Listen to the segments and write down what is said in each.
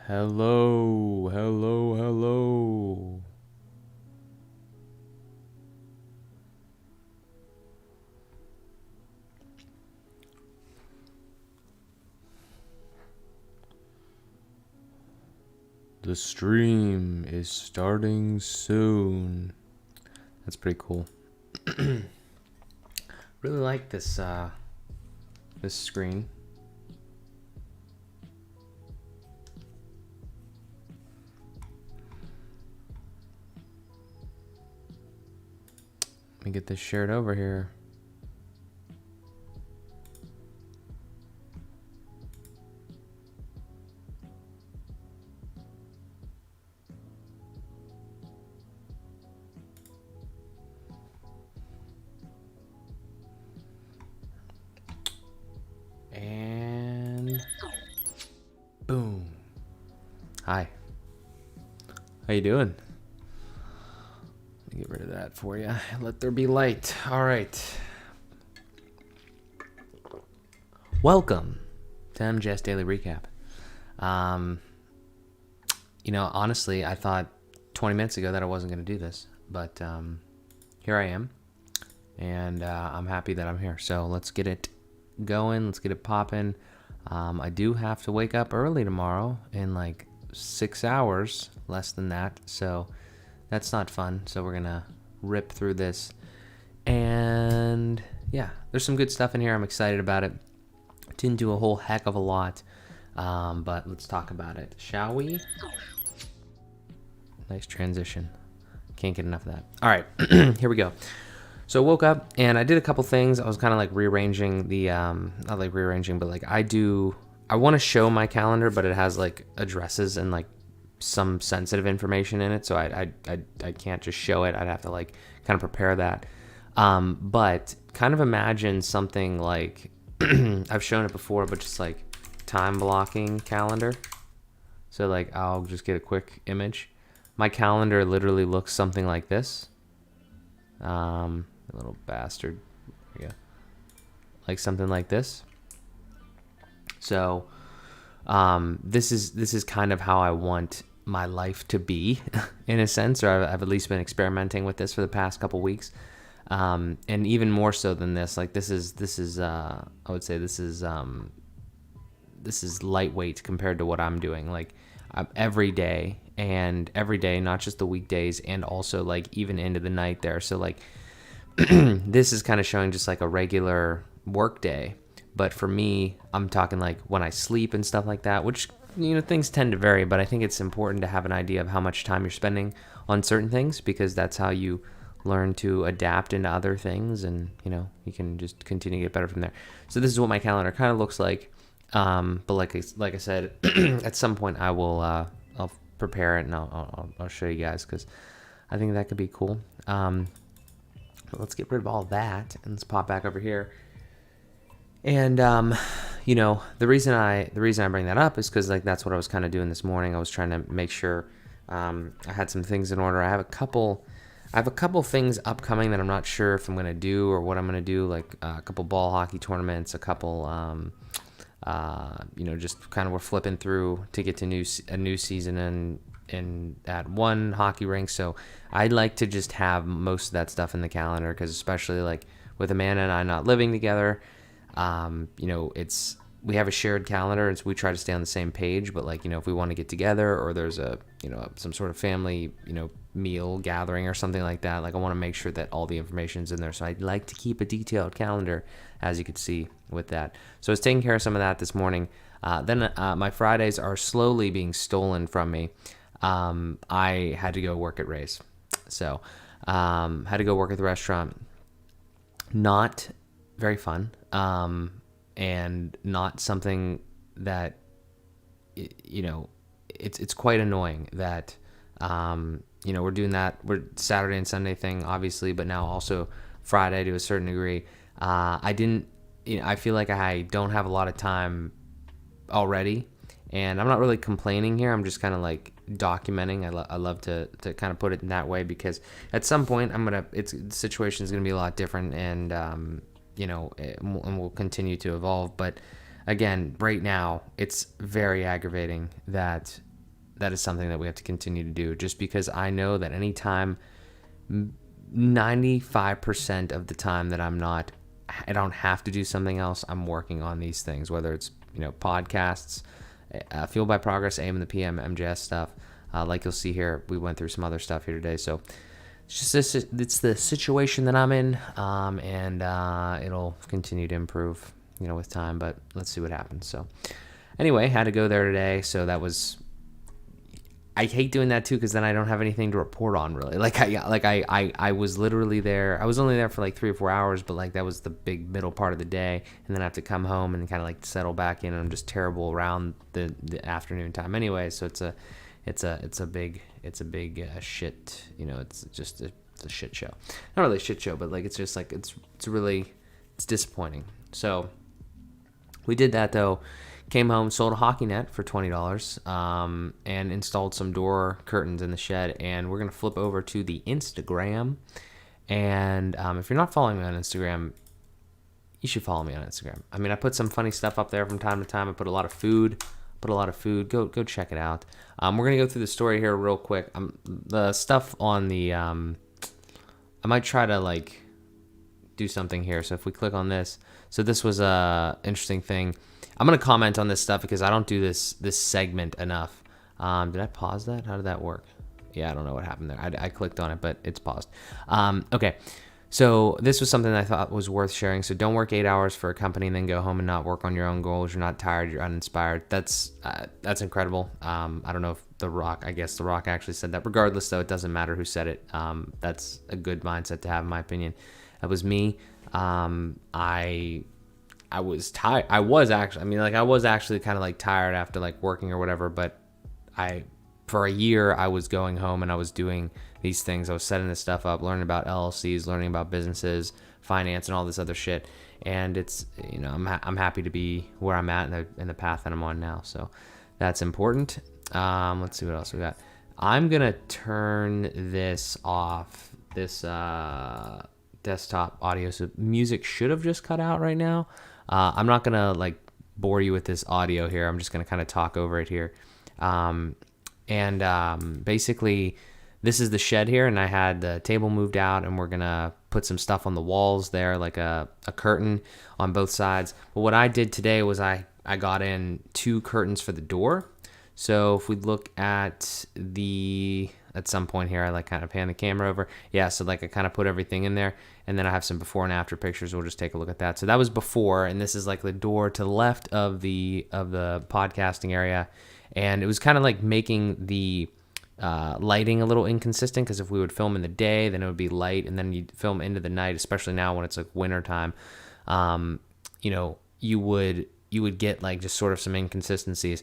Hello, hello, hello. The stream is starting soon. That's pretty cool. Really like this screen. Let me get this shared over here. And boom. Hi. How you doing? Let me get rid of that for you. Let there be light. All right. Welcome to MJS Daily Recap. Honestly, I thought 20 minutes ago that I wasn't going to do this, but here I am, and I'm happy that I'm here. So let's get it going. Let's get it popping. I do have to wake up early tomorrow in like 6 hours, less than that. So that's not fun. So we're going to rip through this. And yeah, there's some good stuff in here. I'm excited about it. Didn't do a whole heck of a lot, but let's talk about it, shall we? Nice transition. Can't get enough of that. All right, here we go. So I woke up and I did a couple things. I was kind of like rearranging the, not like rearranging, but like I want to show my calendar, but it has like addresses and like some sensitive information in it. So I can't just show it. I'd have to like kind of prepare that. But kind of imagine something like, I've shown it before, but just like time blocking calendar. So like I'll just get a quick image. My calendar literally looks something like this. Little bastard. There we go. Like something like this. So this is kind of how I want my life to be, in a sense, or I've at least been experimenting with this for the past couple weeks. And even more so than this, like this is I would say this is lightweight compared to what I'm doing. Like every day, not just the weekdays, and also like even into the night there. So like this is kind of showing just like a regular work day. But for me, I'm talking like when I sleep and stuff like that, which, things tend to vary, but I think it's important to have an idea of how much time you're spending on certain things, because that's how you learn to adapt into other things, and, you can just continue to get better from there. So this is what my calendar kind of looks like. But like I said, at some point I'll prepare it and I'll show you guys, because I think that could be cool. But let's get rid of all that and let's pop back over here. And the reason I bring that up is because like that's what I was kind of doing this morning. I was trying to make sure I had some things in order. I have a couple things upcoming that I'm not sure if I'm gonna do or what I'm gonna do. Like a couple ball hockey tournaments, a couple just kind of we're flipping through to get to a new season and at one hockey rink. So I'd like to just have most of that stuff in the calendar, because especially like with Amanda and I not living together, we have a shared calendar, and so we try to stay on the same page. But like, if we want to get together, or there's some sort of family, meal gathering or something like that, like I want to make sure that all the information's in there. So I'd like to keep a detailed calendar, as you could see with that. So I was taking care of some of that this morning. Then my Fridays are slowly being stolen from me. I had to go work at Ray's. So had to go work at the restaurant. Not very fun. And not something that, it's quite annoying that, we're doing that. We're Saturday and Sunday thing, obviously, but now also Friday to a certain degree. I feel like I don't have a lot of time already, and I'm not really complaining here. I'm just kind of like documenting. I love to kind of put it in that way, because at some point the situation is going to be a lot different, and, and will continue to evolve. But again, right now, it's very aggravating that that is something that we have to continue to do, just because I know that anytime 95% of the time that I don't have to do something else, I'm working on these things, whether it's, podcasts, Fueled by Progress, AM and the PM, MJS stuff. Like you'll see here, we went through some other stuff here today. So it's the situation that I'm in, and it'll continue to improve, with time, but let's see what happens. So anyway, had to go there today. So I hate doing that too, because then I don't have anything to report on really. I was literally there. I was only there for like 3 or 4 hours, but like that was the big middle part of the day, and then I have to come home and kind of like settle back in. And I'm just terrible around the afternoon time anyway. So it's a big shit. It's just it's a shit show. Not really a shit show, but like it's just like it's disappointing. So we did that though. Came home, sold a hockey net for $20, and installed some door curtains in the shed. And we're going to flip over to the Instagram. And if you're not following me on Instagram, you should follow me on Instagram. I mean, I put some funny stuff up there from time to time. I put a lot of food. Go check it out. We're going to go through the story here real quick. The stuff on the... I might try to, like, do something here. So if we click on this... So this was a interesting thing. I'm going to comment on this stuff because I don't do this segment enough. Did I pause that? How did that work? Yeah, I don't know what happened there. I clicked on it, but it's paused. Okay, so this was something that I thought was worth sharing. So don't work 8 hours for a company and then go home and not work on your own goals. You're not tired. You're uninspired. That's incredible. I don't know if I guess The Rock actually said that. Regardless, though, it doesn't matter who said it. That's a good mindset to have, in my opinion. That was me. I was tired. I was actually kind of like tired after like working or whatever, but for a year I was going home and I was doing these things. I was setting this stuff up, learning about LLCs, learning about businesses, finance, and all this other shit. And it's, I'm happy to be where I'm at in the path that I'm on now. So that's important. Let's see what else we got. I'm going to turn this off, this desktop audio. So music should have just cut out right now. I'm not going to like bore you with this audio here. I'm just going to kind of talk over it here. Basically this is the shed here, and I had the table moved out, and we're going to put some stuff on the walls there, like a curtain on both sides. But what I did today was I got in 2 curtains for the door. So if we look at some point here, I like kind of pan the camera over. Yeah, so like I kind of put everything in there, and then I have some before and after pictures. We'll just take a look at that. So that was before, and this is like the door to the left of the podcasting area, and it was kind of like making the lighting a little inconsistent, because if we would film in the day, then it would be light, and then you'd film into the night, especially now when it's like winter time. You would get like just sort of some inconsistencies.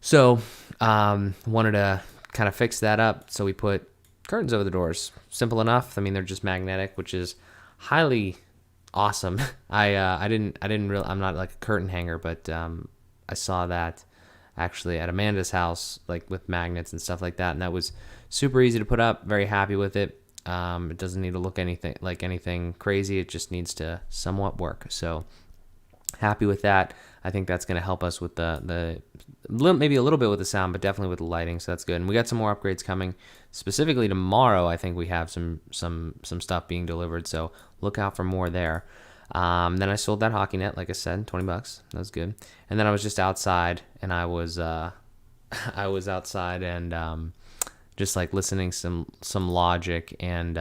So wanted to kind of fix that up, so we put curtains over the doors. Simple enough. I mean, they're just magnetic, which is highly awesome. I'm not like a curtain hanger, but I saw that actually at Amanda's house, like with magnets and stuff like that, and that was super easy to put up. Very happy with it. It doesn't need to look anything crazy. It just needs to somewhat work. So happy with that. I think that's going to help us with maybe a little bit with the sound, but definitely with the lighting. So that's good. And we got some more upgrades coming. Specifically tomorrow, I think we have some stuff being delivered. So look out for more there. Then I sold that hockey net, like I said, $20. That was good. And then I was just outside, and I was outside and just like listening some Logic and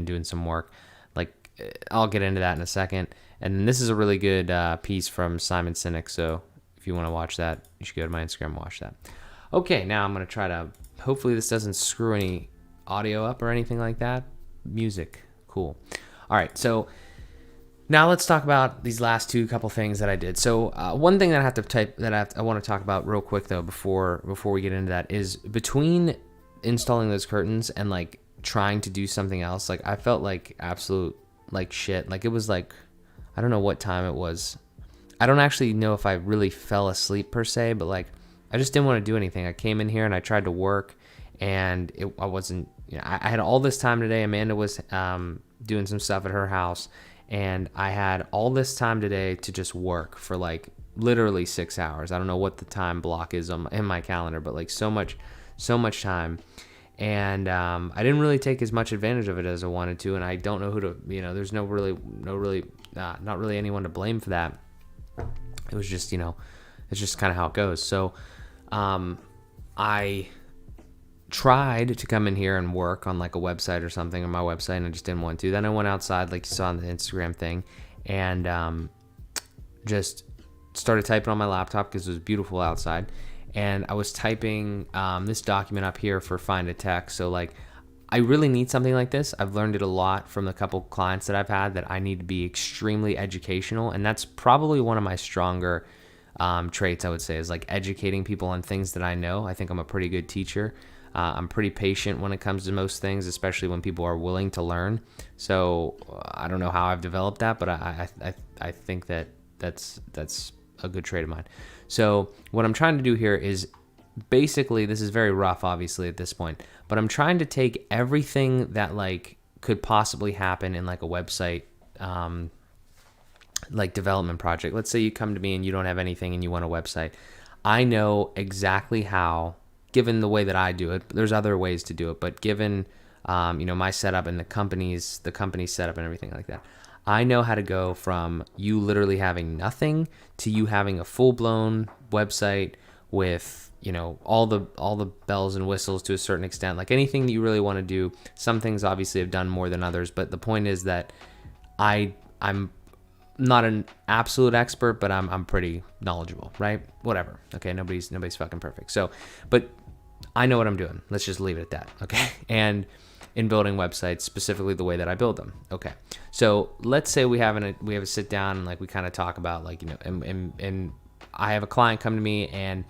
doing some work. Like I'll get into that in a second. And this is a really good piece from Simon Sinek. So if you want to watch that, you should go to my Instagram and watch that. Okay, now I'm going to try to, hopefully this doesn't screw any audio up or anything like that. Music, cool. All right, so now let's talk about these last couple things that I did. So one thing that I want to talk about real quick though before we get into that is between installing those curtains and like trying to do something else. Like I felt like absolute like shit. Like it was like, I don't know what time it was. I don't actually know if I really fell asleep per se, but like I just didn't want to do anything. I came in here and I tried to work, and I wasn't. I had all this time today. Amanda was doing some stuff at her house, and I had all this time today to just work for like literally 6 hours. I don't know what the time block is in my calendar, but like so much time. And I didn't really take as much advantage of it as I wanted to, and I don't know who to, there's not really anyone to blame for that. It was just, it's just kind of how it goes. So I tried to come in here and work on like a website or something on my website, and I just didn't want to. Then I went outside, like you saw on the Instagram thing, and just started typing on my laptop because it was beautiful outside. And I was typing this document up here for Find a Tech. So like, I really need something like this. I've learned it a lot from the couple clients that I've had, that I need to be extremely educational. And that's probably one of my stronger traits, I would say, is like educating people on things that I know. I think I'm a pretty good teacher. I'm pretty patient when it comes to most things, especially when people are willing to learn. So I don't know how I've developed that, but I think that's a good trait of mine. So what I'm trying to do here is basically, this is very rough, obviously, at this point, but I'm trying to take everything that like could possibly happen in like a website, like development project. Let's say you come to me and you don't have anything and you want a website. I know exactly how, given the way that I do it. There's other ways to do it, but given my setup and the company's setup and everything like that, I know how to go from you literally having nothing to you having a full-blown website with, all the bells and whistles to a certain extent. Like anything that you really want to do. Some things obviously have done more than others, but the point is that I'm not an absolute expert, but I'm pretty knowledgeable, right? Whatever. Okay, nobody's fucking perfect. So, but I know what I'm doing. Let's just leave it at that. Okay. And in building websites, specifically the way that I build them. Okay. So let's say we have a sit down and like we kind of talk about like, and I have a client come to me, and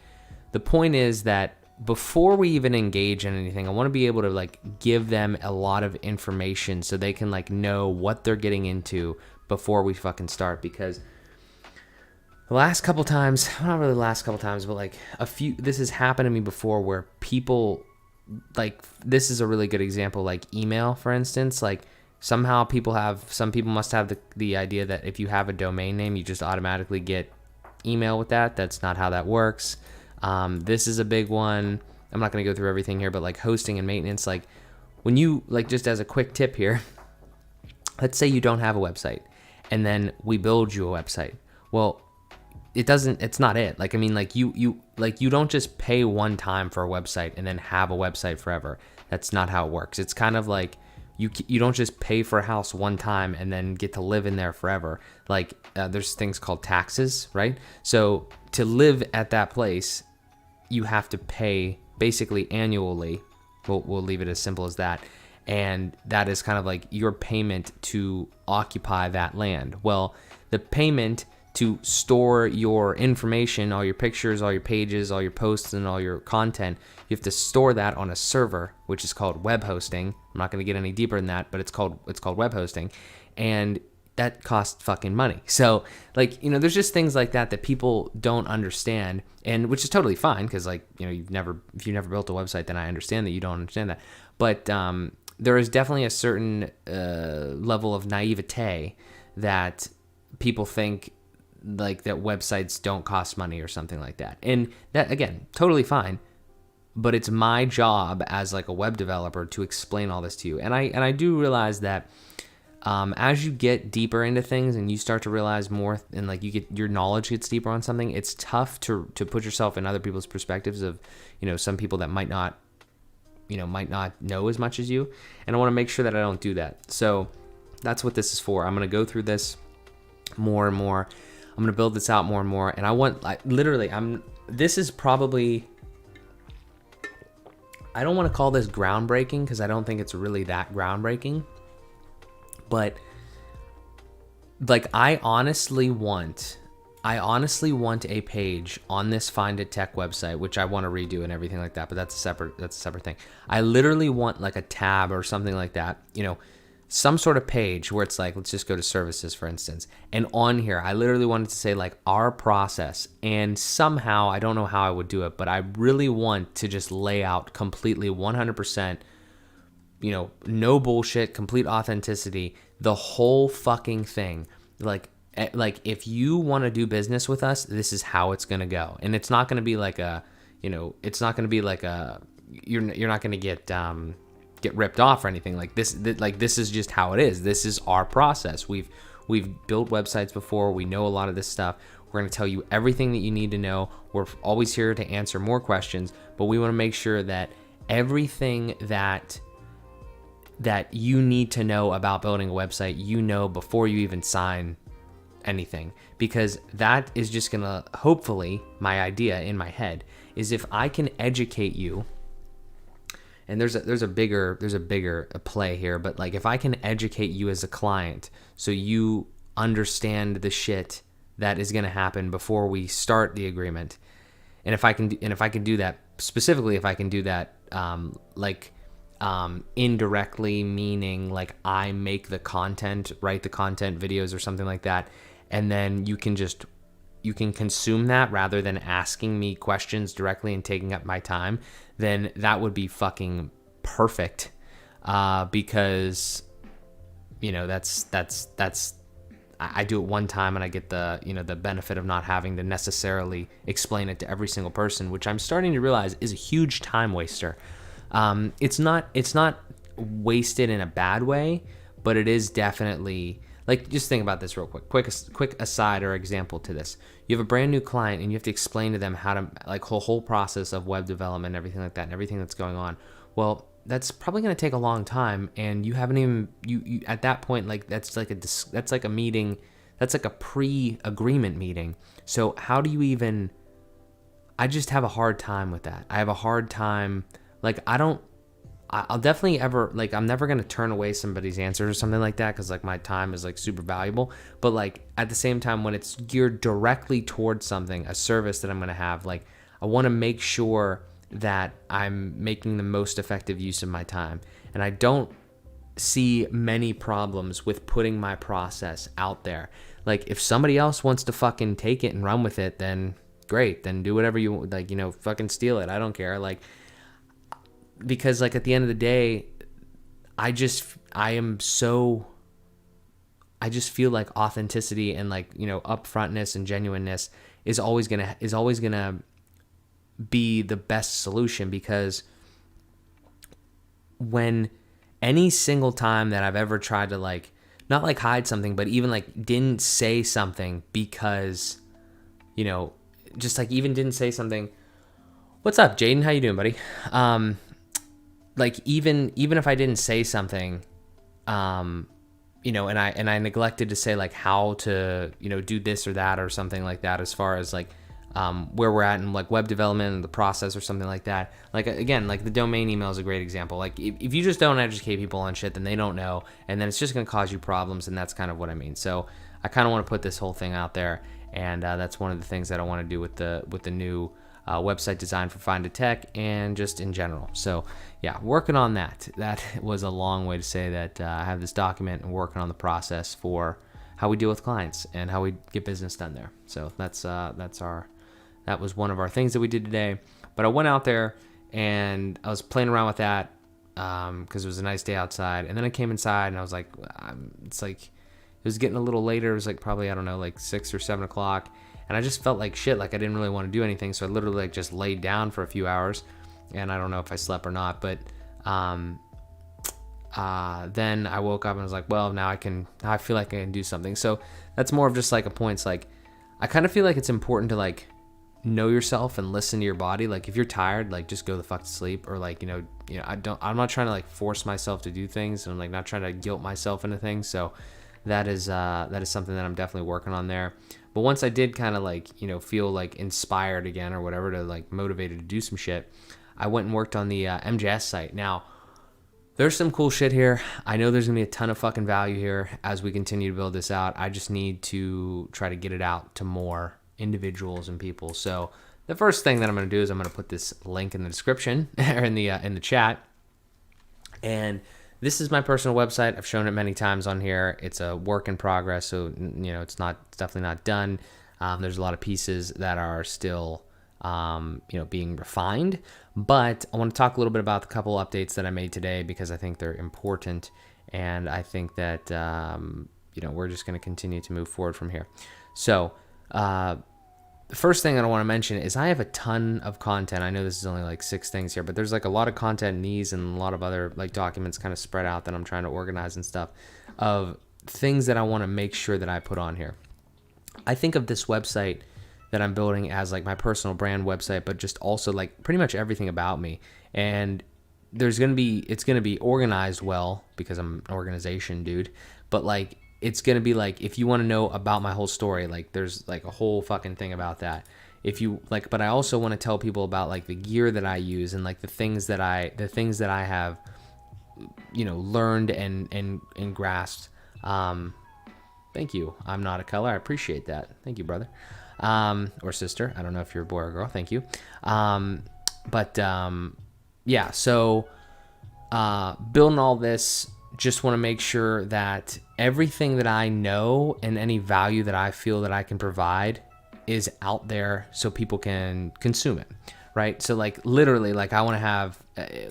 the point is that before we even engage in anything, I want to be able to like give them a lot of information so they can like know what they're getting into before we fucking start. Because the last couple times, not really the last couple times, but like this has happened to me before where people, like, this is a really good example, like email, for instance. Like somehow some people must have the idea that if you have a domain name, you just automatically get email with that. That's not how that works. This is a big one. I'm not going to go through everything here, but like hosting and maintenance, like when you, like, just as a quick tip here, let's say you don't have a website and then we build you a website. Well, it's not it. Like, I mean, like you don't just pay one time for a website and then have a website forever. That's not how it works. It's kind of like you don't just pay for a house one time and then get to live in there forever. Like there's things called taxes, right? So to live at that place, you have to pay basically annually. We'll leave it as simple as that. And that is kind of like your payment to occupy that land. Well, the payment to store your information, all your pictures, all your pages, all your posts, and all your content, you have to store that on a server, which is called web hosting. I'm not going to get any deeper than that, but it's called web hosting, and that costs fucking money. So, like, there's just things like that people don't understand, and which is totally fine, because like, if you've never built a website, then I understand that you don't understand that. But there is definitely a certain level of naivete that people think, like, that websites don't cost money or something like that. And that, again, totally fine. But it's my job as like a web developer to explain all this to you. And I do realize that as you get deeper into things and you start to realize more, and like your knowledge gets deeper on something, it's tough to put yourself in other people's perspectives of, some people that might not know as much as you. And I want to make sure that I don't do that. So that's what this is for. I'm going to go through this more and more. I'm going to build this out more and more. And I want, this is probably, I don't want to call this groundbreaking because I don't think it's really that groundbreaking. But like, I honestly want a page on this Find a Tech website, which I want to redo and everything like that, but that's a separate thing. I literally want like a tab or something like that, some sort of page where it's like, let's just go to services, for instance. And on here, I literally wanted to say like our process, and somehow, I don't know how I would do it, but I really want to just lay out completely 100%, no bullshit, complete authenticity, the whole fucking thing. Like, Like, if you want to do business with us, this is how it's going to go. And it's not going to be like a, it's not going to be like a, you're not going to get ripped off or anything like this. Like, this is just how it is. This is our process. We've built websites before. We know a lot of this stuff. We're going to tell you everything that you need to know. We're always here to answer more questions, but we want to make sure that everything that you need to know about building a website, before you even sign anything, because that is just going to, hopefully, my idea in my head is, if I can educate you, and there's a bigger play here, but like, if I can educate you as a client so you understand the shit that is going to happen before we start the agreement, and if I can do that, specifically if I can do that indirectly, meaning like I make the content, write the content, videos or something like that, and then you can consume that rather than asking me questions directly and taking up my time, then that would be fucking perfect. Because that's I do it one time and I get the benefit of not having to necessarily explain it to every single person, which I'm starting to realize is a huge time waster. It's not wasted in a bad way, but it is definitely, like, just think about this real quick aside or example to this. You have a brand new client and you have to explain to them how to, like, whole process of web development and everything like that and everything that's going on. Well, that's probably going to take a long time, and you haven't even, you at that point, like, that's like a meeting, that's like a pre-agreement meeting. So how do you even, I just have a hard time with that. I have a hard time, like, I'll definitely I'm never going to turn away somebody's answers or something like that, because like my time is like super valuable. But like at the same time, when it's geared directly towards something, a service that I'm going to have, like, I want to make sure that I'm making the most effective use of my time. And I don't see many problems with putting my process out there. Like, if somebody else wants to fucking take it and run with it, then great, then do whatever you like, fucking steal it. I don't care. Like, because like at the end of the day, I just feel like authenticity and like, upfrontness and genuineness is always gonna be the best solution. Because when any single time that I've ever tried to, like, not like hide something, but even like didn't say something because, just like even didn't say something, what's up, Jaden? How you doing, buddy? Like even if I didn't say something, and I neglected to say like how to, do this or that or something like that, as far as like, where we're at in like web development and the process or something like that. Like, again, like the domain email is a great example. Like, if you just don't educate people on shit, then they don't know, and then it's just going to cause you problems. And that's kind of what I mean. So I kind of want to put this whole thing out there. And, that's one of the things that I want to do with the new, website design for Find a Tech, and just in general. So yeah, working on that. That was a long way to say that I have this document and working on the process for how we deal with clients and how we get business done there. So that was one of our things that we did today. But I went out there and I was playing around with that because it was a nice day outside. And then I came inside and I was like, it was getting a little later. It was like probably, I don't know, like 6 or 7 o'clock. And I just felt like shit, like I didn't really want to do anything. So I literally like just laid down for a few hours. And I don't know if I slept or not. But then I woke up and was like, well, now I feel like I can do something. So that's more of just like a point. It's like, I kind of feel like it's important to like know yourself and listen to your body. Like, if you're tired, like, just go the fuck to sleep. Or like, I'm not trying to like force myself to do things. And I'm like not trying to guilt myself into things. So that is something that I'm definitely working on there. But once I did kind of like, feel like inspired again or whatever, to like motivated to do some shit, I went and worked on the MJS site. Now, there's some cool shit here. I know there's gonna be a ton of fucking value here as we continue to build this out. I just need to try to get it out to more individuals and people. So the first thing that I'm gonna do is I'm gonna put this link in the description or in the chat. And this is my personal website. I've shown it many times on here. It's a work in progress, so it's definitely not done. There's a lot of pieces that are still being refined. But I want to talk a little bit about the couple updates that I made today, because I think they're important, and I think that we're just going to continue to move forward from here. So, the first thing that I want to mention is I have a ton of content. I know this is only like 6 things here, but there's like a lot of content in these and a lot of other like documents kind of spread out that I'm trying to organize and stuff of things that I want to make sure that I put on here. I think of this website that I'm building as like my personal brand website, but just also like pretty much everything about me. And it's going to be organized well because I'm an organization dude, but like, it's going to be like, if you want to know about my whole story, like there's like a whole fucking thing about that. If you like, but I also want to tell people about like the gear that I use and like the things that I have, learned and grasped. Thank you. I'm not a color. I appreciate that. Thank you, brother. Or sister. I don't know if you're a boy or a girl. Thank you. Yeah. So, building all this, just want to make sure that everything that I know and any value that I feel that I can provide is out there so people can consume it, right? So like literally, like I want to have,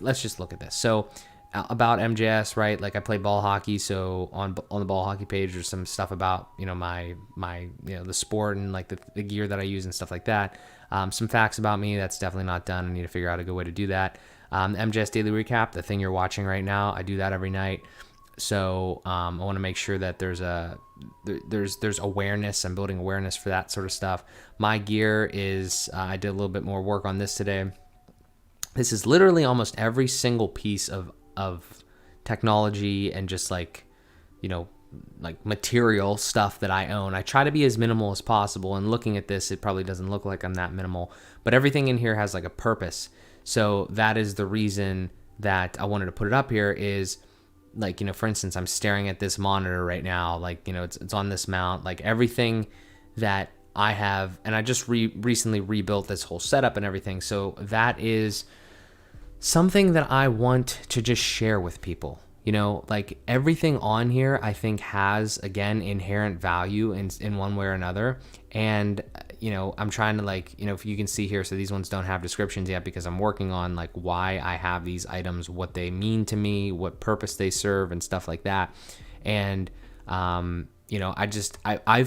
let's just look at this. So about MJS, right? Like I play ball hockey. So on the ball hockey page, there's some stuff about, my the sport and like the gear that I use and stuff like that. Some facts about me. That's definitely not done. I need to figure out a good way to do that. MJS Daily Recap, the thing you're watching right now, I do that every night. So I want to make sure that there's awareness. I'm building awareness for that sort of stuff. My gear is, I did a little bit more work on this today. This is literally almost every single piece of technology and just like, like material stuff that I own. I try to be as minimal as possible. And looking at this, it probably doesn't look like I'm that minimal, but everything in here has like a purpose. So that is the reason that I wanted to put it up here is like, for instance, I'm staring at this monitor right now, like, it's on this mount, like everything that I have, and I just recently rebuilt this whole setup and everything. So that is something that I want to just share with people. Like everything on here, I think has, again, inherent value in one way or another. And, I'm trying to like, if you can see here, so these ones don't have descriptions yet because I'm working on like why I have these items, what they mean to me, what purpose they serve and stuff like that. And, I've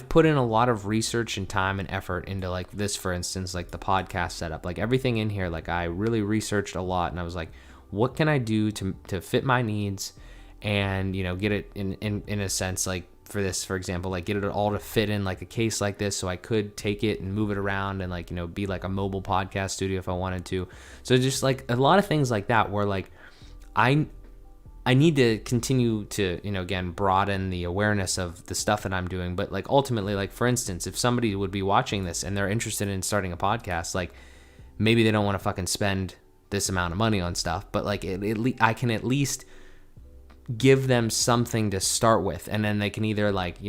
put in a lot of research and time and effort into like this, for instance, like the podcast setup, like everything in here, like I really researched a lot and I was like, what can I do to fit my needs and, get it in a sense, like for this, for example, like get it all to fit in like a case like this. So I could take it and move it around and like, be like a mobile podcast studio if I wanted to. So just like a lot of things like that where like I need to continue to, again, broaden the awareness of the stuff that I'm doing. But like ultimately, like for instance, if somebody would be watching this and they're interested in starting a podcast, like maybe they don't want to fucking spend this amount of money on stuff, but like I can at least give them something to start with. And then they can either like,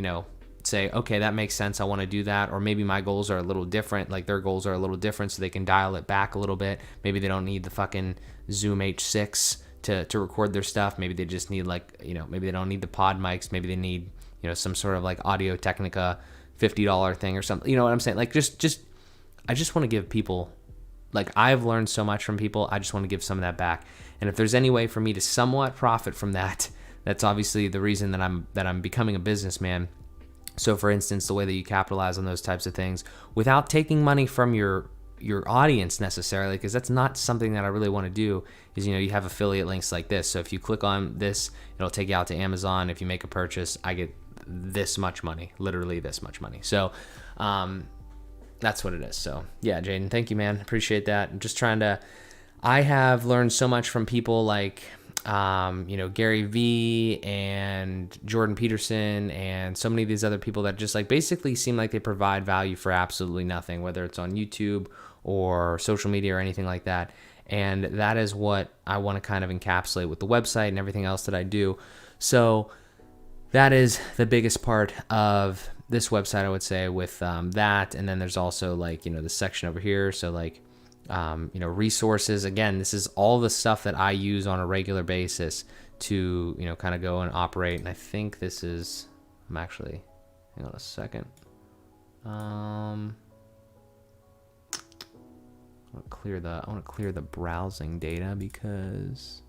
say, okay, that makes sense. I want to do that. Or maybe my goals are a little different. Like their goals are a little different. So they can dial it back a little bit. Maybe they don't need the fucking Zoom H6 to record their stuff. Maybe they just need like, maybe they don't need the pod mics. Maybe they need, some sort of like Audio Technica $50 thing or something. You know what I'm saying? Like I just want to give people, like I've learned so much from people. I just want to give some of that back. And if there's any way for me to somewhat profit from that, that's obviously the reason that I'm becoming a businessman. So for instance, the way that you capitalize on those types of things without taking money from your audience necessarily, because that's not something that I really want to do, is, you have affiliate links like this. So if you click on this, it'll take you out to Amazon. If you make a purchase, I get this much money, literally this much money. So that's what it is. So yeah, Jaden, thank you, man. Appreciate that. I'm just trying to, I have learned so much from people like, Gary Vee and Jordan Peterson and so many of these other people that just like basically seem like they provide value for absolutely nothing, whether it's on YouTube or social media or anything like that. And that is what I want to kind of encapsulate with the website and everything else that I do. So that is the biggest part of this website, I would say, with that. And then there's also like, the section over here. So like, resources. Again, this is all the stuff that I use on a regular basis to, kind of go and operate. And I think this is, I'm actually, hang on a second. I want to clear the browsing data because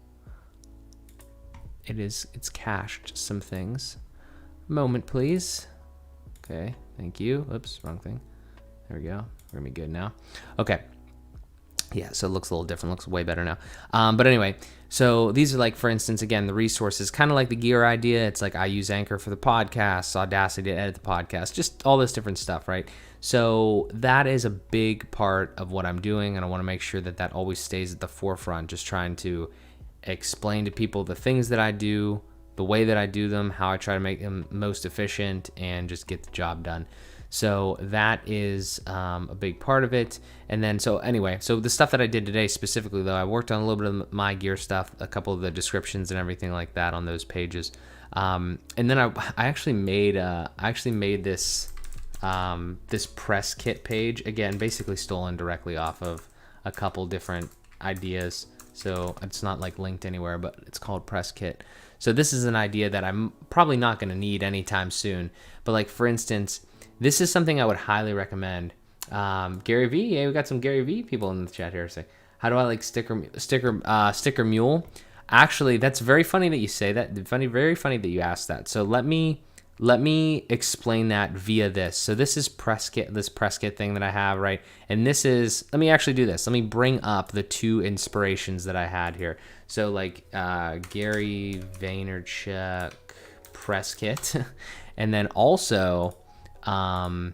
it's cached some things. moment, please. Okay, thank you. Oops, wrong thing. There we go. We're gonna be good now. Okay. Yeah, so it looks a little different. Looks way better now. But anyway, so these are like, for instance, again, the resources, kind of like the gear idea. It's like I use Anchor for the podcast, Audacity to edit the podcast, just all this different stuff, right? So that is a big part of what I'm doing, and I want to make sure that that always stays at the forefront, just trying to explain to people the things that I do, the way that I do them, how I try to make them most efficient, and just get the job done. So that is a big part of it. And then, so anyway, so the stuff that I did today specifically, though, I worked on a little bit of my gear stuff, a couple of the descriptions and everything like that on those pages. And then I actually made this this press kit page, again, basically stolen directly off of a couple different ideas. So it's not like linked anywhere, but it's called Press Kit. So this is an idea that I'm probably not going to need anytime soon. But like, for instance, this is something I would highly recommend. Gary V, yeah, we got some Gary V people in the chat here. Say, how do I like Sticker Mule? Actually, that's very funny that you say that. Very funny that you asked that. So let me explain that via this. So this is this press kit thing that I have, right? And this is, let me actually do this. Let me bring up the two inspirations that I had here. So like Gary Vaynerchuk press kit, and then also where's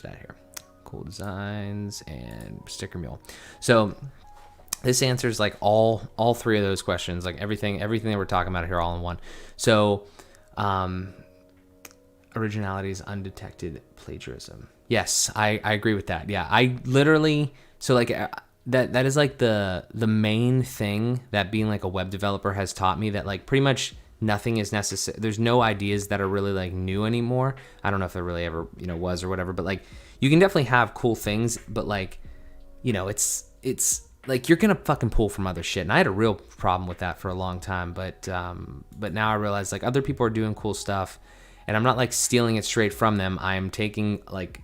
that here? Cool Designs and Sticker Mule. So this answers like all three of those questions, like everything that we're talking about here all in one. So originality is undetected plagiarism. Yes, I agree with that. Yeah, I literally, so like that is like the main thing that being like a web developer has taught me, that like pretty much nothing is necessary. There's no ideas that are really like new anymore. I don't know if there really ever, was or whatever, but like you can definitely have cool things, but like, it's like you're gonna fucking pull from other shit. And I had a real problem with that for a long time, but now I realize like other people are doing cool stuff, and I'm not like stealing it straight from them. I'm taking like,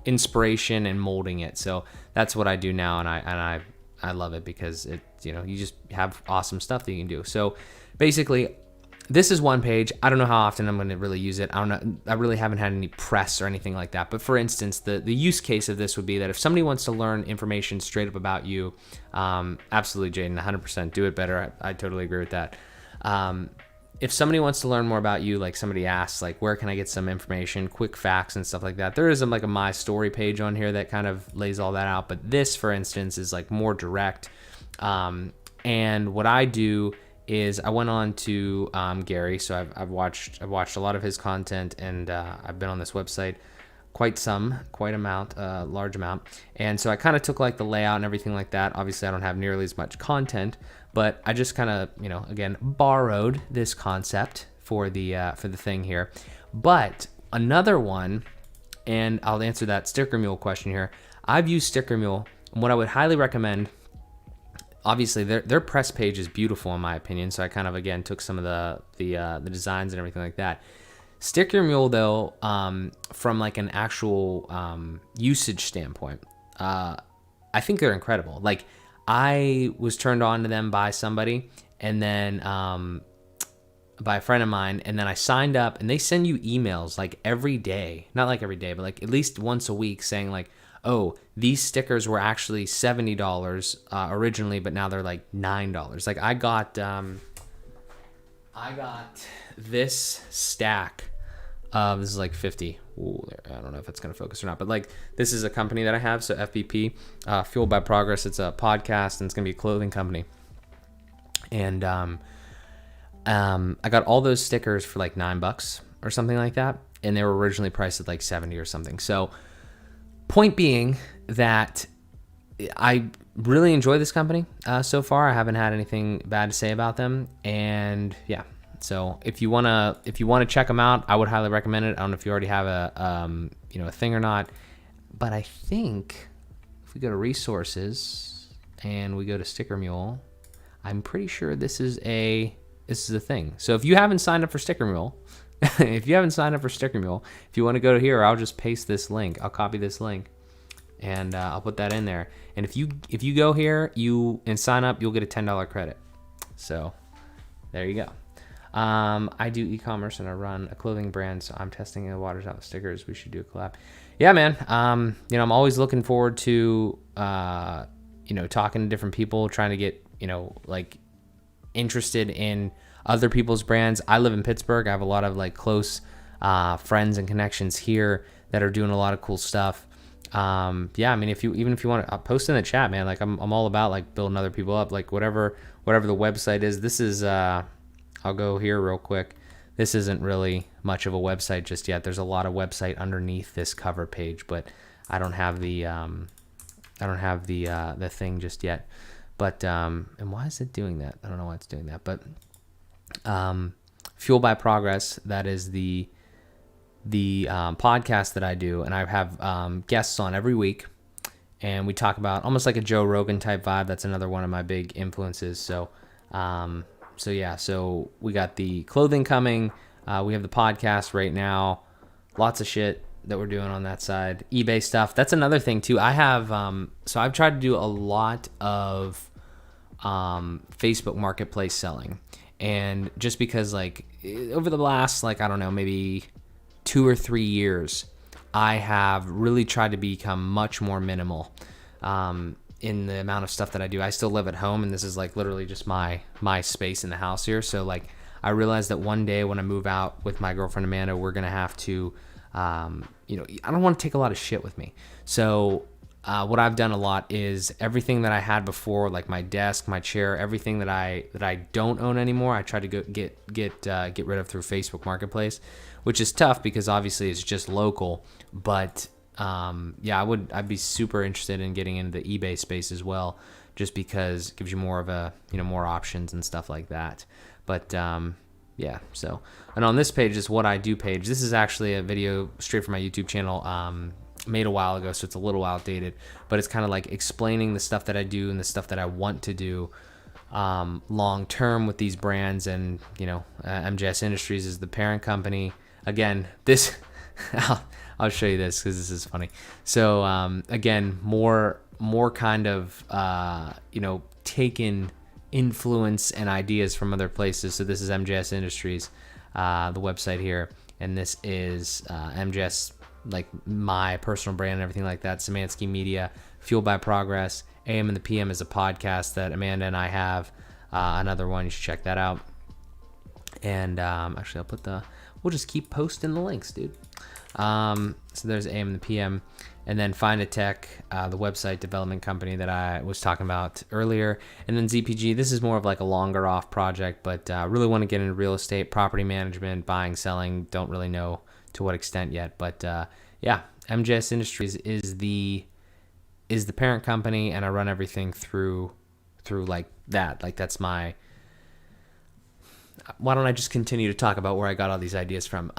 inspiration and molding it. So that's what I do now, and I love it because it, you just have awesome stuff that you can do. So basically, this is one page. I don't know how often I'm going to really use it. I don't know. I really haven't had any press or anything like that. But for instance, the use case of this would be that if somebody wants to learn information straight up about you, absolutely, Jaden, 100% do it better. I totally agree with that. If somebody wants to learn more about you, like somebody asks, like, where can I get some information, quick facts and stuff like that, there is like a My Story page on here that kind of lays all that out. But this, for instance, is like more direct. And what I do is I went on to Gary, so I've watched a lot of his content, and I've been on this website quite a large amount, and so I kind of took like the layout and everything like that. Obviously, I don't have nearly as much content, but I just kind of again borrowed this concept for the thing here. But another one, and I'll answer that Sticker Mule question here. I've used Sticker Mule, and what I would highly recommend. Obviously, their press page is beautiful in my opinion, so I kind of again took some of the designs and everything like that. Sticker Mule, though, from like an actual usage standpoint, I think they're incredible. Like, I was turned on to them by somebody, and then by a friend of mine, and then I signed up, and they send you emails like every day, not like every day, but like at least once a week, saying like, oh, these stickers were actually $70 originally, but now they're like $9. Like I got this stack of, this is like 50. Ooh, I don't know if it's going to focus or not, but like this is a company that I have. So FBP, Fueled by Progress. It's a podcast, and it's going to be a clothing company. And I got all those stickers for like $9 or something like that. And they were originally priced at like 70 or something. So point being that I really enjoy this company so far. I haven't had anything bad to say about them, and yeah. So if you wanna check them out, I would highly recommend it. I don't know if you already have a thing or not, but I think if we go to resources and we go to Sticker Mule, I'm pretty sure this is a thing. So if you haven't signed up for Sticker Mule. If you haven't signed up for Sticker Mule, if you want to go to here, I'll just paste this link. I'll copy this link, and I'll put that in there. And if you go here and sign up, you'll get a $10 credit. So There you go. I do e-commerce and I run a clothing brand, so I'm testing the waters out with stickers. We should do a collab. Yeah, man. I'm always looking forward to, talking to different people, trying to get, like interested in other people's brands. I live in Pittsburgh. I have a lot of like close friends and connections here that are doing a lot of cool stuff. If you want to post in the chat, man, like I'm all about like building other people up, like whatever the website is. This is, I'll go here real quick. This isn't really much of a website just yet. There's a lot of website underneath this cover page, but I don't have the thing just yet. But, and why is it doing that? I don't know why it's doing that, but, Fuel by Progress, that is the podcast that I do, and I have guests on every week, and we talk about almost like a Joe Rogan type vibe. That's another one of my big influences. So we got the clothing coming. We have the podcast right now. Lots of shit that we're doing on that side. eBay stuff. That's another thing too. I have so I've tried to do a lot of Facebook Marketplace selling, and just because like over the last I don't know, maybe 2 or 3 years, I have really tried to become much more minimal in the amount of stuff that I do. I still live at home, and this is like literally just my space in the house here. So like I realized that one day when I move out with my girlfriend Amanda, we're gonna have to, I don't want to take a lot of shit with me. So what I've done a lot is everything that I had before, like my desk, my chair, everything that I don't own anymore, I try to get rid of through Facebook Marketplace, which is tough because obviously it's just local. But I'd be super interested in getting into the eBay space as well, just because it gives you more of a more options and stuff like that. But so, and on this page is what I do page. This is actually a video straight from my YouTube channel. Made a while ago, so it's a little outdated, but it's kind of like explaining the stuff that I do and the stuff that I want to do long term with these brands. And MJS Industries is the parent company. Again, this I'll show you this because this is funny. So again, more kind of taking influence and ideas from other places. So this is MJS Industries, the website here, and this is MJS, like my personal brand and everything like that. Szymanski Media, Fueled by Progress, AM and the PM is a podcast that Amanda and I have. Another one, you should check that out. And actually, we'll just keep posting the links, dude. So there's AM and the PM, and then Find a Tech, the website development company that I was talking about earlier, and then ZPG. This is more of like a longer off project, but really want to get into real estate, property management, buying, selling. Don't really know to what extent yet, but MJS Industries is the parent company, and I run everything through like that. Like that's my. Why don't I just continue to talk about where I got all these ideas from?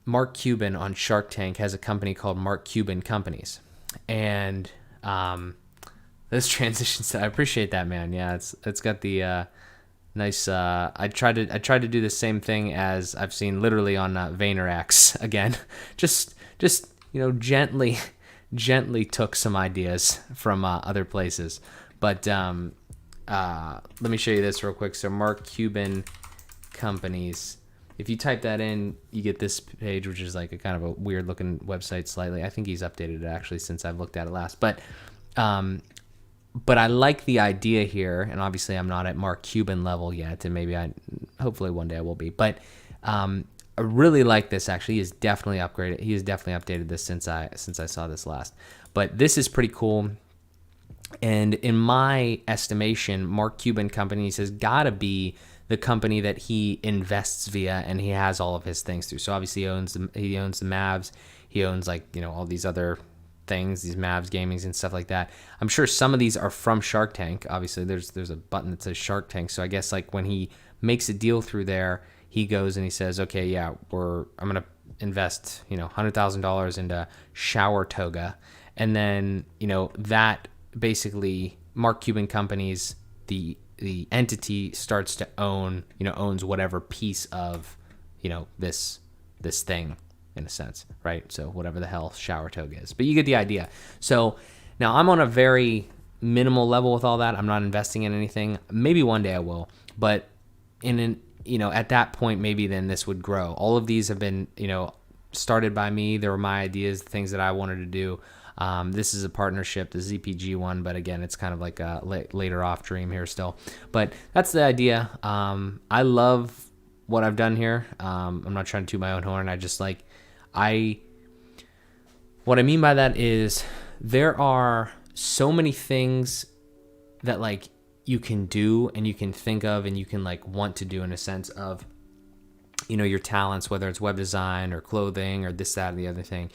Mark Cuban on Shark Tank has a company called Mark Cuban Companies, and those transitions. I appreciate that, man. Yeah, it's got the nice. I tried to do the same thing as I've seen literally on VaynerX again. just gently took some ideas from other places, but let me show you this real quick. So Mark Cuban Companies. If you type that in, you get this page, which is like a kind of a weird looking website slightly. I think he's updated it actually since I've looked at it last. But I like the idea here, and obviously I'm not at Mark Cuban level yet, and maybe hopefully one day I will be. But I really like this actually. He has definitely upgraded. He has definitely updated this since I saw this last. But this is pretty cool. And in my estimation, Mark Cuban Companies has got to be the company that he invests via, and he has all of his things through. So obviously he owns the Mavs. He owns all these other things, these Mavs gamings and stuff like that. I'm sure some of these are from Shark Tank. Obviously there's a button that says Shark Tank. So I guess like when he makes a deal through there, he goes and he says, okay, yeah, I'm going to invest, $100,000 into Shower Toga. And then, that basically Mark Cuban Companies, the entity starts to owns whatever piece of, this thing in a sense, right? So whatever the hell Shower Toga is, but you get the idea. So now I'm on a very minimal level with all that. I'm not investing in anything. Maybe one day I will, but at that point, maybe then this would grow. All of these have been, started by me. They were my ideas, the things that I wanted to do. This is a partnership, the ZPG one, but again, it's kind of like a later off dream here still. But that's the idea. I love what I've done here. I'm not trying to toot my own horn. I just what I mean by that is there are so many things that you can do and you can think of and you can want to do in a sense of, your talents, whether it's web design or clothing or this, that, or the other thing.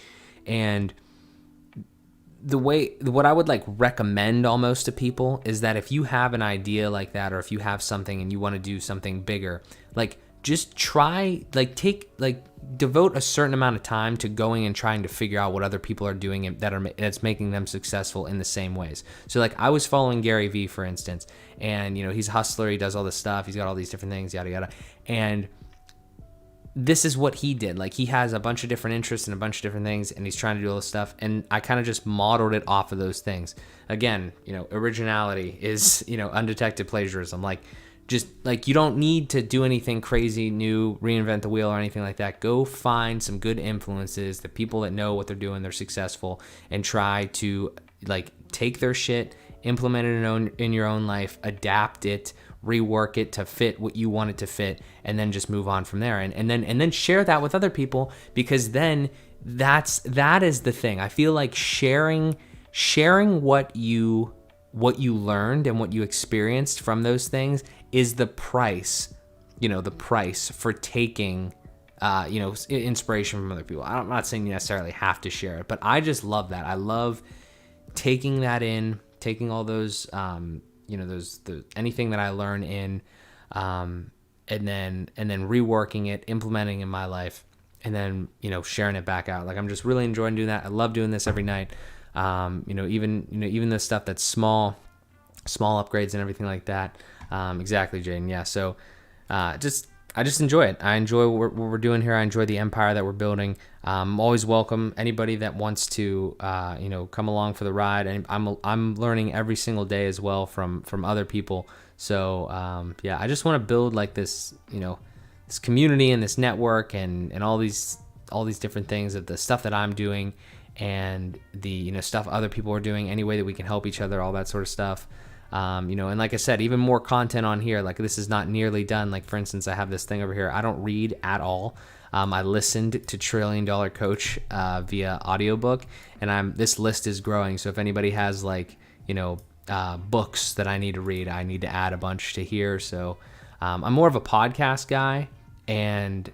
And what I would recommend almost to people is that if you have an idea like that, or if you have something and you want to do something bigger, just try, devote a certain amount of time to going and trying to figure out what other people are doing that's making them successful in the same ways. So I was following Gary Vee, for instance, and he's a hustler. He does all this stuff. He's got all these different things, yada, yada. And this is what he did. He has a bunch of different interests and a bunch of different things, and he's trying to do all this stuff. And I kind of just modeled it off of those things. Again, originality is, undetected plagiarism. You don't need to do anything crazy new, reinvent the wheel or anything like that. Go find some good influences, the people that know what they're doing, they're successful, and try to take their shit, implement it in your own life, adapt it, rework it to fit what you want it to fit, and then just move on from there. And then share that with other people, because then that is the thing. I feel like sharing what you learned and what you experienced from those things is the price, the price for taking, inspiration from other people. I'm not saying you necessarily have to share it, but I just love that. I love taking that in, taking all those, anything that I learn in, and then reworking it, implementing in my life, and then, sharing it back out. I'm just really enjoying doing that. I love doing this every night. Even the stuff that's small upgrades and everything like that. Exactly, Jaden. Yeah. So, I just enjoy it. I enjoy what we're doing here. I enjoy the empire that we're building. Always welcome anybody that wants to, come along for the ride. And I'm learning every single day as well from other people. So, I just want to build this, this community and this network and all these different things, of the stuff that I'm doing and the, stuff other people are doing, any way that we can help each other, all that sort of stuff. And like I said, even more content on here. This is not nearly done. For instance, I have this thing over here. I don't read at all. I listened to $1 Trillion Coach via audiobook, and this list is growing. So if anybody has books that I need to read, I need to add a bunch to here. So I'm more of a podcast guy, and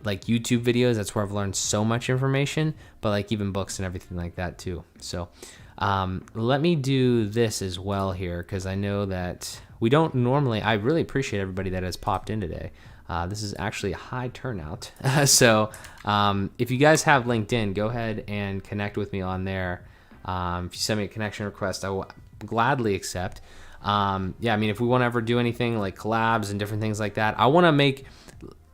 YouTube videos. That's where I've learned so much information, but even books and everything like that too. So let me do this as well here, because I know that we don't normally. I really appreciate everybody that has popped in today. This is actually a high turnout. So if you guys have LinkedIn, go ahead and connect with me on there. If you send me a connection request, I will gladly accept. If we want to ever do anything like collabs and different things like that, I want to make.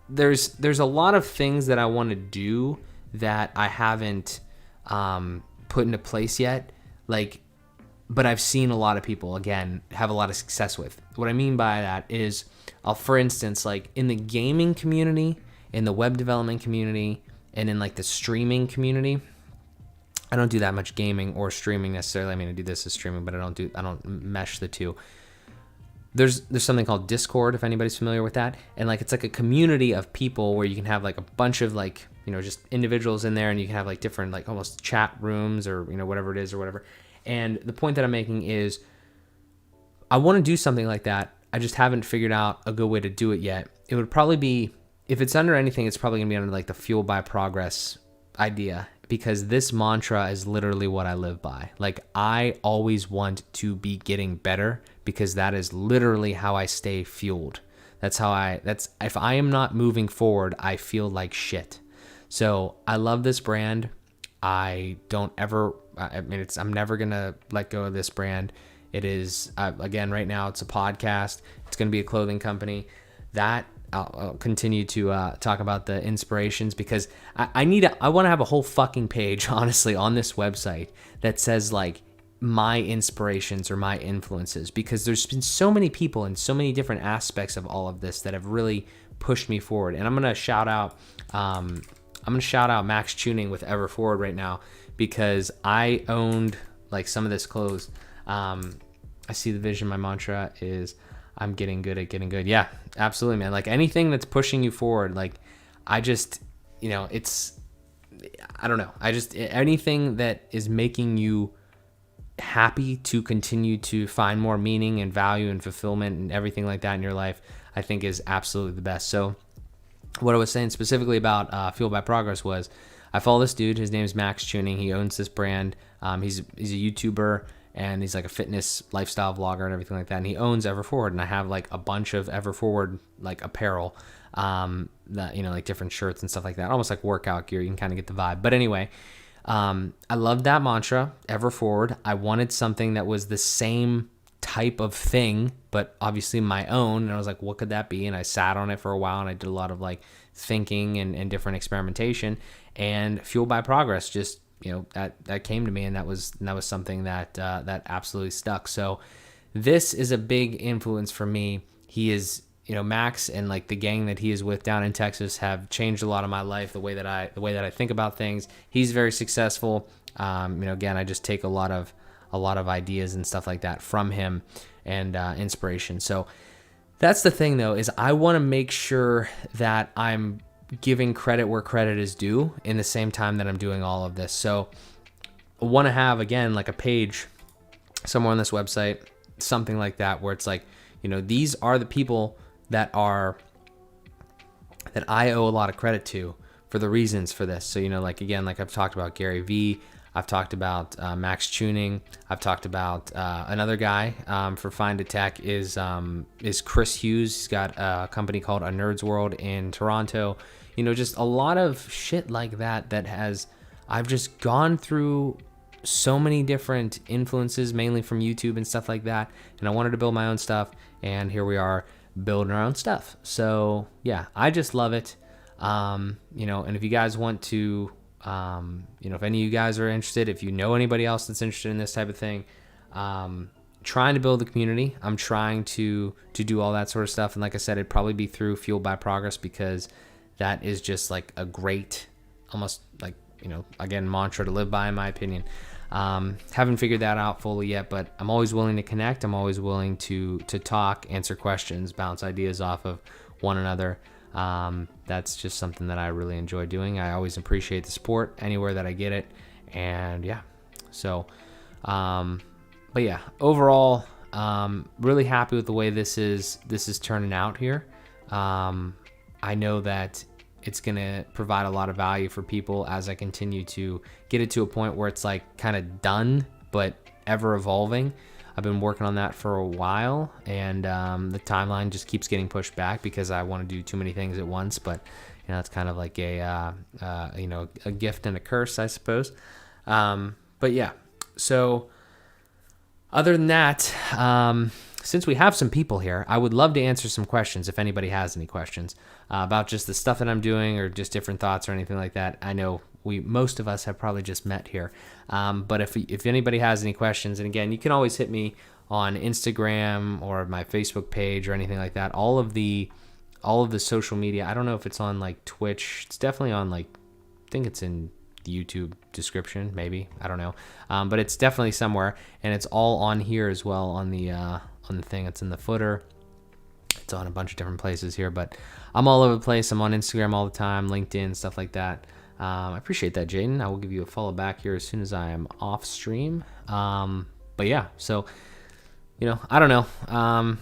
There's a lot of things that I want to do that I haven't put into place yet, but I've seen a lot of people, again, have a lot of success with. What I mean by that is, for instance, in the gaming community, in the web development community, and in the streaming community. I don't do that much gaming or streaming necessarily. I mean, I do this as streaming, but I don't mesh the two. There's something called Discord, if anybody's familiar with that. And it's a community of people where you can have a bunch of just individuals in there, and you can have different almost chat rooms or whatever it is or whatever. And the point that I'm making is I want to do something like that. I just haven't figured out a good way to do it yet. It would probably be, if it's under anything, it's probably gonna be under the Fuel by Progress idea, because this mantra is literally what I live by. I always want to be getting better, because that is literally how I stay fueled. If I am not moving forward, I feel like shit. So I love this brand. I'm never going to let go of this brand. It is, again, right now it's a podcast. It's going to be a clothing company. That I'll continue to talk about the inspirations, because I want to have a whole fucking page, honestly, on this website that says my inspirations or my influences, because there's been so many people and so many different aspects of all of this that have really pushed me forward. And I'm gonna shout out Max Tuning with Ever Forward right now, because I owned like some of this clothes. I see the vision. My mantra is I'm getting good at getting good. Yeah, absolutely, man. Like anything that's pushing you forward, like I just, I don't know. Anything that is making you happy to continue to find more meaning and value and fulfillment and everything like that in your life, I think is absolutely the best. So what I was saying specifically about Fueled by Progress was I follow this dude. His name is Max Tuning. He owns this brand. He's a YouTuber, and he's like a fitness lifestyle vlogger and everything like that. And he owns Ever Forward, and I have like a bunch of Ever Forward like apparel, that like different shirts and stuff like that, almost like workout gear. You can kind of get the vibe. But anyway, I love that mantra, Ever Forward. I wanted something that was the same type of thing, but obviously my own. And I was like, what could that be? And I sat on it for a while, and I did a lot of like thinking and different experimentation. And Fueled by Progress just that came to me, and that was something that absolutely stuck. So this is a big influence for me. He is, Max and like the gang that he is with down in Texas have changed a lot of my life, the way that I think about things. He's very successful. Again, I just take a lot of ideas and stuff like that from him, and inspiration. So that's the thing though, is I want to make sure that I'm giving credit where credit is due in the same time that I'm doing all of this. So I want to have, again, like a page somewhere on this website, something like that, where it's like, these are the people that I owe a lot of credit to for the reasons for this. So, like I've talked about Gary Vee, I've talked about Max Tuning, I've talked about another guy for Find a Tech is Chris Hughes. He's got a company called A Nerd's World in Toronto. Just a lot of shit like that I've just gone through so many different influences, mainly from YouTube and stuff like that. And I wanted to build my own stuff, and here we are building our own stuff. So yeah, I just love it. And if you guys want to, if any of you guys are interested, if you know anybody else that's interested in this type of thing, trying to build the community. I'm trying to do all that sort of stuff. And like I said, it'd probably be through Fueled by Progress, because that is just like a great, almost like, again, mantra to live by, in my opinion. Haven't figured that out fully yet, but I'm always willing to connect. I'm always willing to talk, answer questions, bounce ideas off of one another. That's just something that I really enjoy doing. I always appreciate the support anywhere that I get it. And yeah, so, but yeah, overall, really happy with the way this is turning out here. I know that it's going to provide a lot of value for people as I continue to get it to a point where it's like kind of done, but ever evolving. I've been working on that for a while, and the timeline just keeps getting pushed back because I want to do too many things at once. But it's kind of like a gift and a curse, I suppose. But yeah, so other than that, since we have some people here, I would love to answer some questions if anybody has any questions about just the stuff that I'm doing, or just different thoughts or anything like that. I know most of us have probably just met here, but if anybody has any questions, and again, you can always hit me on Instagram or my Facebook page or anything like that. All of the social media. I don't know if it's on like Twitch. It's definitely on I think it's in the YouTube description, maybe. I don't know, but it's definitely somewhere, and it's all on here as well on the thing. It's in the footer. It's on a bunch of different places here, but I'm all over the place. I'm on Instagram all the time, LinkedIn, stuff like that. I appreciate that, Jaden. I will give you a follow back here as soon as I am off stream. But yeah, so, I don't know. I'm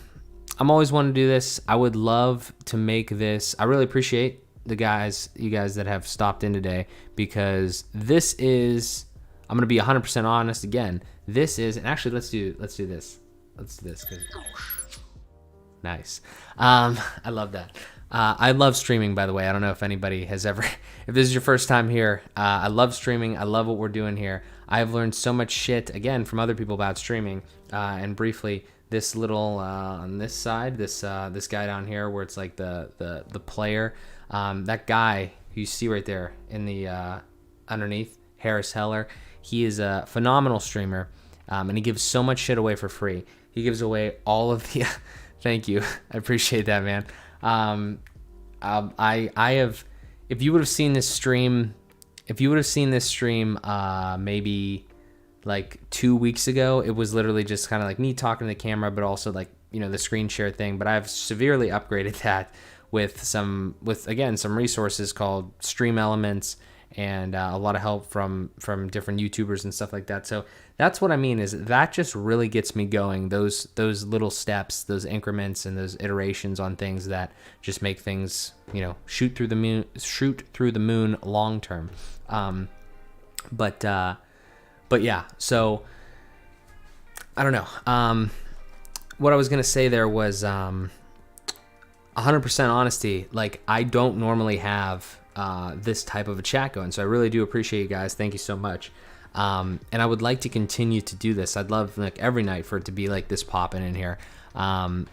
always wanting to do this. I would love to make this. I really appreciate you guys that have stopped in today, because this is, I'm going to be 100% honest again. This is, and actually let's do this. Let's do this. Nice. I love that. I love streaming, by the way. I don't know if anybody has ever, if this is your first time here, I love streaming. I love what we're doing here. I've learned so much shit, again, from other people about streaming. And briefly, this little, on this side, this guy down here where it's like the player, that guy who you see right there in the, underneath, Harris Heller, he is a phenomenal streamer. And he gives so much shit away for free. He gives away all of the thank you. I appreciate that, man. I have, if you would have seen this stream, maybe like 2 weeks ago, it was literally just kind of like me talking to the camera, but also like, the screen share thing. But I've severely upgraded that with some resources called Stream Elements, and a lot of help from different YouTubers and stuff like that. So that's what I mean, is that just really gets me going. Those little steps, those increments, and those iterations on things that just make things, shoot through the moon long term. But yeah. So I don't know. What I was gonna say there was 100% honesty. Like, I don't normally have this type of a chat going, so I really do appreciate you guys. Thank you so much. And I would like to continue to do this. I'd love, like, every night for it to be like this popping in here. And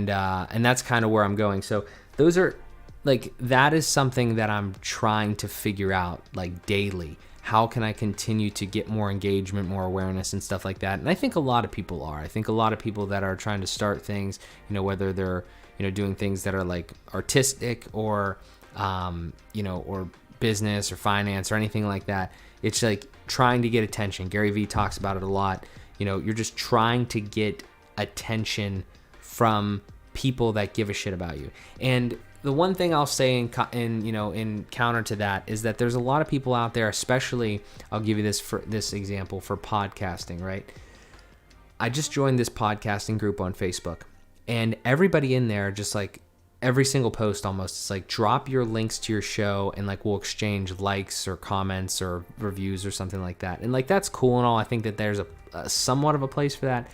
that's kind of where I'm going. So those are like, that is something that I'm trying to figure out, like, daily. How can I continue to get more engagement, more awareness, and stuff like that? And I think a lot of people are. I think a lot of people that are trying to start things, whether they're, doing things that are like artistic or, or business or finance or anything like that. It's like trying to get attention. Gary Vee talks about it a lot. You're just trying to get attention from people that give a shit about you. And the one thing I'll say in counter to that is that there's a lot of people out there, especially, I'll give you this example for podcasting, right? I just joined this podcasting group on Facebook, and everybody in there, just like every single post almost, it's like, drop your links to your show and like we'll exchange likes or comments or reviews or something like that. And like, that's cool and all. I think that there's a somewhat of a place for that,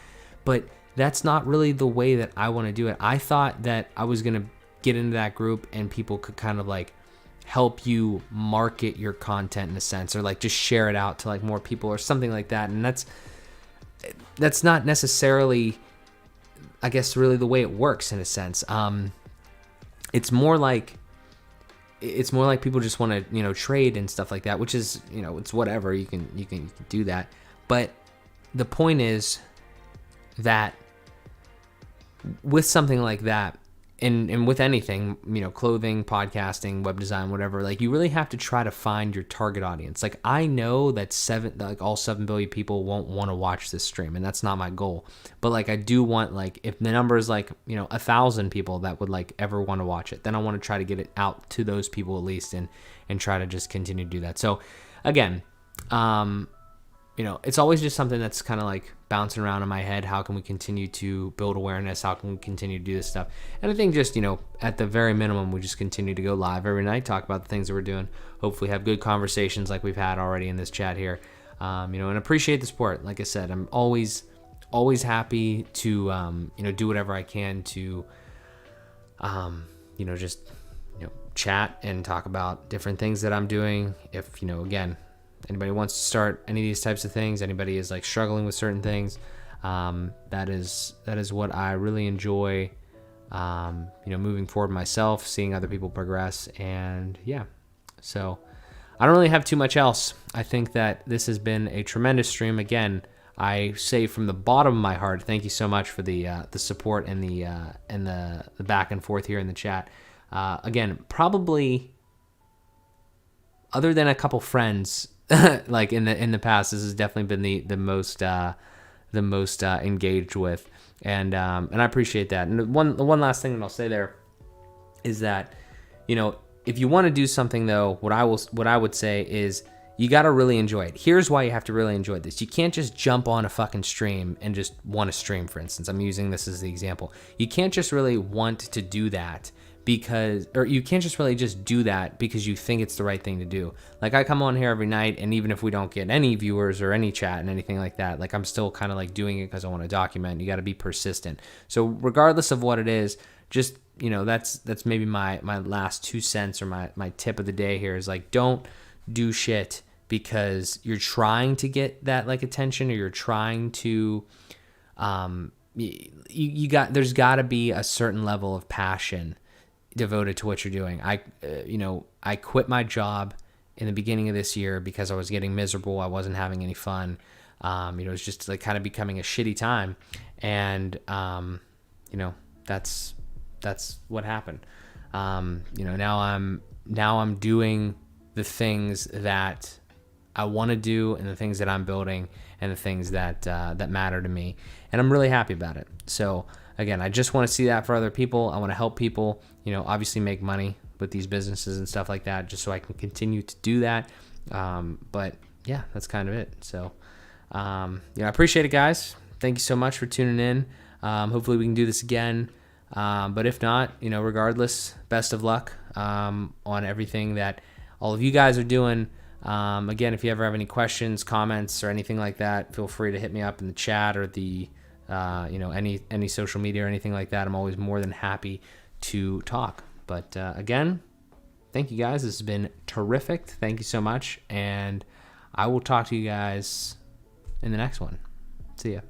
but that's not really the way that I want to do it. I thought that I was going to get into that group and people could kind of like help you market your content in a sense, or like just share it out to like more people or something like that. And that's not necessarily, I guess, really the way it works in a sense. It's more like people just want to, trade and stuff like that, which is, it's whatever. You can do that. But the point is that with something like that, and with anything, clothing, podcasting, web design, whatever, like, you really have to try to find your target audience. Like, I know that all 7 billion people won't want to watch this stream, and that's not my goal. But like, I do want, like, if the number is like, 1,000 people that would like ever want to watch it, then I want to try to get it out to those people at least, and try to just continue to do that. So again, it's always just something that's kind of like bouncing around in my head. How can we continue to build awareness? How can we continue to do this stuff? And I think just, at the very minimum, we just continue to go live every night, talk about the things that we're doing, hopefully have good conversations like we've had already in this chat here, and appreciate the support. Like I said, I'm always happy to, do whatever I can to, just, chat and talk about different things that I'm doing. If, again, anybody wants to start any of these types of things, anybody is like struggling with certain things, that is what I really enjoy, moving forward myself, seeing other people progress. And yeah, so I don't really have too much else. I think that this has been a tremendous stream. Again, I say from the bottom of my heart, thank you so much for the support and the back and forth here in the chat. Again, probably other than a couple friends, like in the past, this has definitely been the most engaged with, and I appreciate that. And the one last thing that I'll say there is that, if you want to do something though, what I would say is, you got to really enjoy it. Here's why you have to really enjoy this. You can't just jump on a fucking stream and just want to stream, for instance. I'm using this as the example. You can't just really want to do that you can't just really just do that because you think it's the right thing to do. Like, I come on here every night, and even if we don't get any viewers or any chat and anything like that, like, I'm still kind of like doing it because I want to document. You got to be persistent. So regardless of what it is, just, that's maybe my last 2 cents or my tip of the day here is, like, don't do shit because you're trying to get that like attention, or you're trying to, there's got to be a certain level of passion devoted to what you're doing. I quit my job in the beginning of this year because I was getting miserable. I wasn't having any fun. It's just like kind of becoming a shitty time. And, that's what happened. Now I'm doing the things that I want to do, and the things that I'm building, and the things that matter to me, and I'm really happy about it. So again, I just want to see that for other people. I want to help people, obviously make money with these businesses and stuff like that, just so I can continue to do that. But yeah, that's kind of it. So I appreciate it, guys. Thank you so much for tuning in. Hopefully we can do this again. But if not, regardless, best of luck on everything that all of you guys are doing. Again, if you ever have any questions, comments, or anything like that, feel free to hit me up in the chat or the any social media or anything like that. I'm always more than happy to talk. But again, thank you guys. This has been terrific. Thank you so much, and I will talk to you guys in the next one. See ya.